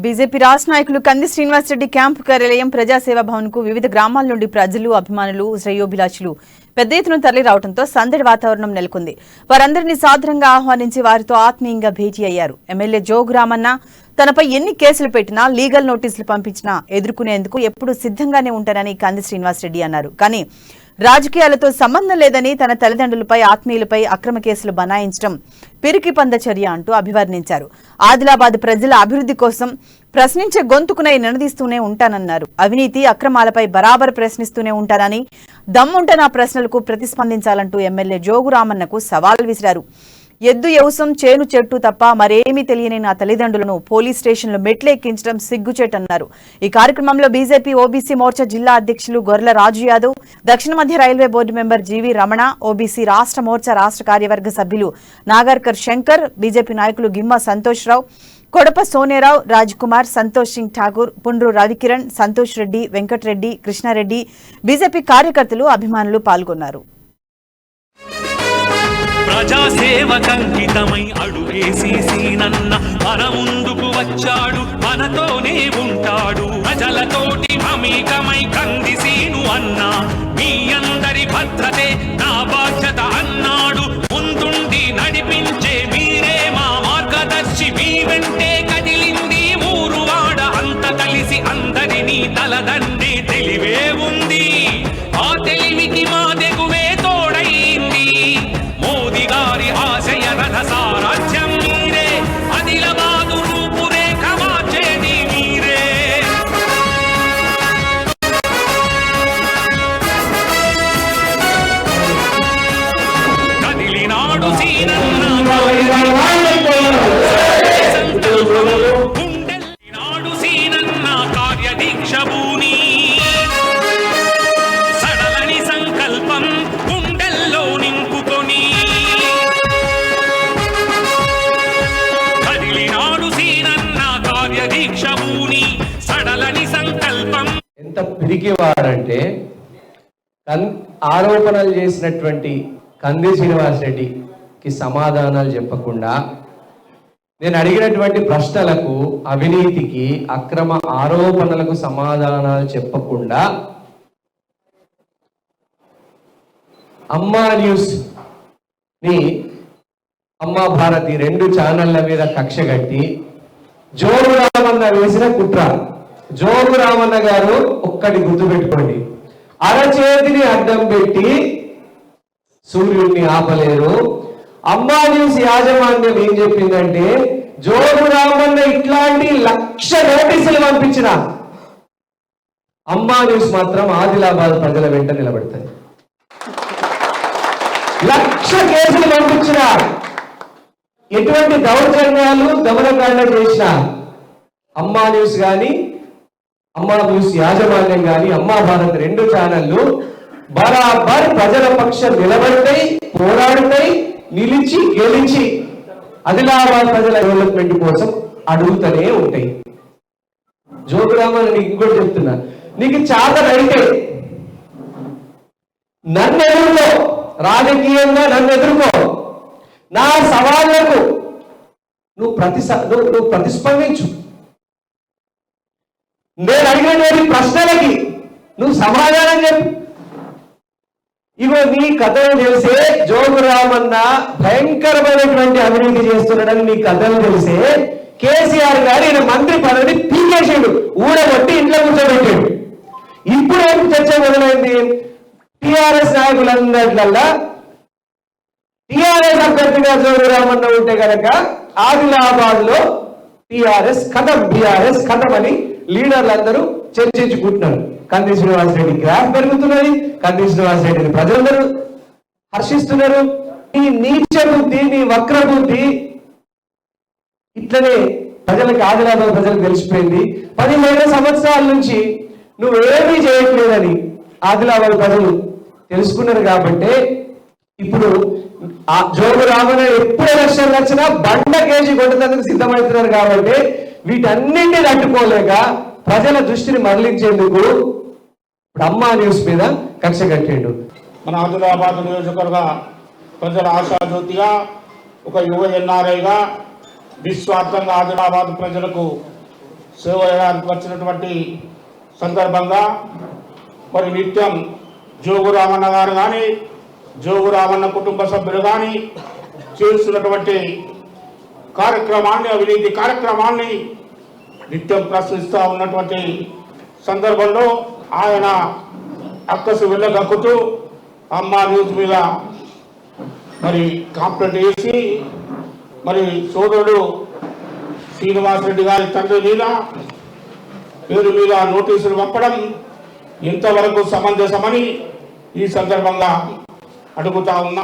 BJP రాష్ట్ర నాయకులు కంది శ్రీనివాసరెడ్డి క్యాంపు కార్యాలయం ప్రజాసేవా భవన్ కు వివిధ గ్రామాల నుండి ప్రజలు, అభిమానులు, శ్రేయోభిలాషులు పెద్ద ఎత్తున తరలి రావడంతో సందడి వాతావరణం నెలకొంది. వారందరినీ సాదరంగా ఆహ్వానించి వారితో ఆత్మీయంగా భేటీ అయ్యారు. ఎమ్మెల్యే జోగు రామన్న తనపై ఎన్ని కేసులు పెట్టినా, లీగల్ నోటీసులు పంపించినా ఎదుర్కొనేందుకు ఎప్పుడూ సిద్ధంగానే ఉంటారని కంది శ్రీనివాసరెడ్డి అన్నారు. కానీ రాజకీయాలతో సంబంధం లేదని తన తల్లిదండ్రులపై, ఆత్మీయులపై అక్రమ కేసులు బనాయించడం పిరికి పంద చర్య అంటూ అభివర్ణించారు. ఆదిలాబాద్ ప్రజల అభివృద్ధి కోసం ప్రశ్నించే గొంతుకునై నినదీస్తూనే ఉంటానన్నారు. అవినీతి, అక్రమాలపై బరాబర్ ప్రశ్నిస్తూనే ఉంటానని, దమ్ముంటే నా ప్రశ్నలకు ప్రతిస్పందించాలంటూ ఎమ్మెల్యే జోగు రామన్నకు సవాల్ విసిరారు. ఎద్దు యవసం, చేను చెట్టు తప్ప మరేమీ తెలియని నా తల్లిదండ్రులను పోలీస్ స్టేషన్లో మెట్లెక్కించడం సిగ్గుచేటన్నారు. ఈ కార్యక్రమంలో బీజేపీ ఓబీసీ మోర్చా జిల్లా అధ్యక్షులు గొర్రెల రాజు యాదవ్, దక్షిణ మధ్య railway board member GV Ramana, OBC రాష్ట్ర మోర్చా రాష్ట్ర కార్యవర్గ సభ్యులు నాగర్కర్ శంకర్, బీజేపీ నాయకులు గిమ్మ సంతోష్ రావు, కొడప సోనేరావు, రాజ్ కుమార్, సంతోష్ సింగ్ ఠాకూర్, పుండ్రు రవికిరణ్, సంతోష్ రెడ్డి, వెంకటరెడ్డి, కృష్ణారెడ్డి, బీజేపీ కార్యకర్తలు, అభిమానులు పాల్గొన్నారు. ప్రజాసేవకంకితమై అడుగేసి సీనన్న మన ముందుకు వచ్చాడు, మనతోనే ఉంటాడు. ప్రజలతోటి మమేకమై కంది సీను అన్న, మీ అందరి భద్రతే నా బాధ్యత అన్నాడు. ముందుండి నడిపించే మీరే మా మార్గదర్శి, మీ వెంటే కదిలింది ఊరువాడ అంత కలిసి అందరినీ తలదండి తెలివే ఉంది. ఆ తెలివికి మా తెగువే తోడైంది. మోదీ గారి ఆశయ రథ సారథ్యం మీరే, ఆదిలాబాదు రూపురేఖ మార్చేది మీరే. కదిలినాడు సీనన్న గుండెల్లినాడు సీనన్న కార్యదీక్ష భూని, సడలని సంకల్పం గుండెల్లో నింపుకొని. కదిలినాడు సీనన్న కార్యదీక్ష భూని, సడలని సంకల్పం. ఎంత పిరికివాడంటే ఆరోపణలు చేసినటువంటి కంది శ్రీనివాసరెడ్డికి సమాధానాలు చెప్పకుండా, నేను అడిగినటువంటి ప్రశ్నలకు, అవినీతికి, అక్రమ ఆరోపణలకు సమాధానాలు చెప్పకుండా అమ్మా న్యూస్ ని, అమ్మా భారతి రెండు ఛానళ్ల మీద కక్ష కట్టి జోగు రామన్న వేసిన కుట్ర. జోగు రామన్న గారు ఒక్కటి గుర్తుపెట్టుకోండి, అరచేతిని అడ్డం పెట్టి సూర్యుడిని ఆపలేరు. అమ్మా న్యూస్ యాజమాన్యం ఏం చెప్పిందంటే, జోగు రామన్న ఇట్లాంటి 1,00,000 నోటీసులు పంపించిన అమ్మా న్యూస్ మాత్రం ఆదిలాబాద్ ప్రజల వెంట నిలబడుతుంది. 1,00,000 కేసులు పంపించిన, ఎటువంటి దౌర్జన్యాలు, దమనకాండ చేసిన అమ్మా న్యూస్ కానీ, అమ్మా న్యూస్ యాజమాన్యం కానీ, అమ్మా భారత్ రెండు ఛానళ్లు బరాబర్ ప్రజల పక్షం నిలబడతాయి, పోరాడతాయి, నిలిచి గెలిచి ఆదిలాబాద్ ప్రజల డెవలప్మెంట్ కోసం అడుగుతూనే ఉంటాయి. జోగురామన్, నీకు ఇంకోటి చెప్తున్నా, నీకు చాతనైతే నన్ను ఎదుర్కో, రాజకీయంగా నన్ను ఎదుర్కో, నా సవాళ్లకు నువ్వు ప్రతిస్పందించు. నేను అడిగినటువంటి ప్రశ్నలకి నువ్వు సమాధానం చెప్పు. ఇగో నీ కథలు తెలిసే జోగు రామన్న భయంకరమైనటువంటి అవినీతి చేస్తున్నాడని నీ కథలు తెలిసే కేసీఆర్ గారు ఈయన మంత్రి పదవిని పీకేసాడు, ఊడగొట్టి ఇంట్లో కూర్చోబెట్టాడు. ఇప్పుడు ఏం చర్చ మొదలైంది? టిఆర్ఎస్ నాయకులందరికల్లా టిఆర్ఎస్ అభ్యర్థిగా జోగు రామన్న ఉంటే కనుక ఆదిలాబాద్ లో టిఆర్ఎస్ ఖతం, బిఆర్ఎస్ ఖతం అని లీడర్లందరూ చర్చించుకుంటున్నారు. కంది శ్రీనివాసరెడ్డి గ్రాఫ్ పెరుగుతున్నది, కంది శ్రీనివాసరెడ్డిని ప్రజలందరూ హర్షిస్తున్నారు. నీ నీచ బుద్ధి, నీ వక్ర బుద్ధి ఇట్లనే ప్రజలకు, ఆదిలాబాద్ ప్రజలకు తెలిసిపోయింది. 15 సంవత్సరాల నుంచి నువ్వేమీ చేయట్లేదని ఆదిలాబాద్ ప్రజలు తెలుసుకున్నారు. కాబట్టి ఇప్పుడు జోగు రామన్న ఎప్పుడు ఎలక్షన్లు వచ్చినా బండ కేజీ కొట్టేందుకు సిద్ధమవుతున్నారు. కాబట్టి వీటన్నింటినీ తట్టుకోలేక ప్రజల దృష్టిని మరలించేందుకు ఇప్పుడు అమ్మా న్యూస్ మీద కక్ష కట్టిండు. మన ఆదిలాబాద్ నియోజకవర్గ ప్రజల ఆశాజ్యోతిగా, ఒక యువ ఎన్ఆర్ఐగా నిస్వార్థంగా ఆదిలాబాద్ ప్రజలకు సేవ చేయడానికి వచ్చినటువంటి సందర్భంగా మరి నిత్యం జోగు రామన్న గారు కానీ జోగు రామన్న కుటుంబ సభ్యులు కానీ చేస్తున్నటువంటి కార్యక్రమాన్ని, అవినీతి కార్యక్రమాన్ని నిత్యం ప్రశ్నిస్తూ ఉన్నటువంటి సందర్భంలో ఆయన అక్కసు వెళ్ళగక్కుతూ అమ్మ న్యూస్ మీద మరి కంప్లైంట్ చేసి మరి సోదరుడు శ్రీనివాసరెడ్డి గారి తండ్రి మీద పేరు మీద నోటీసులు పంపడం ఎంతవరకు సమంజసమని ఈ సందర్భంగా అడుగుతా ఉన్నా.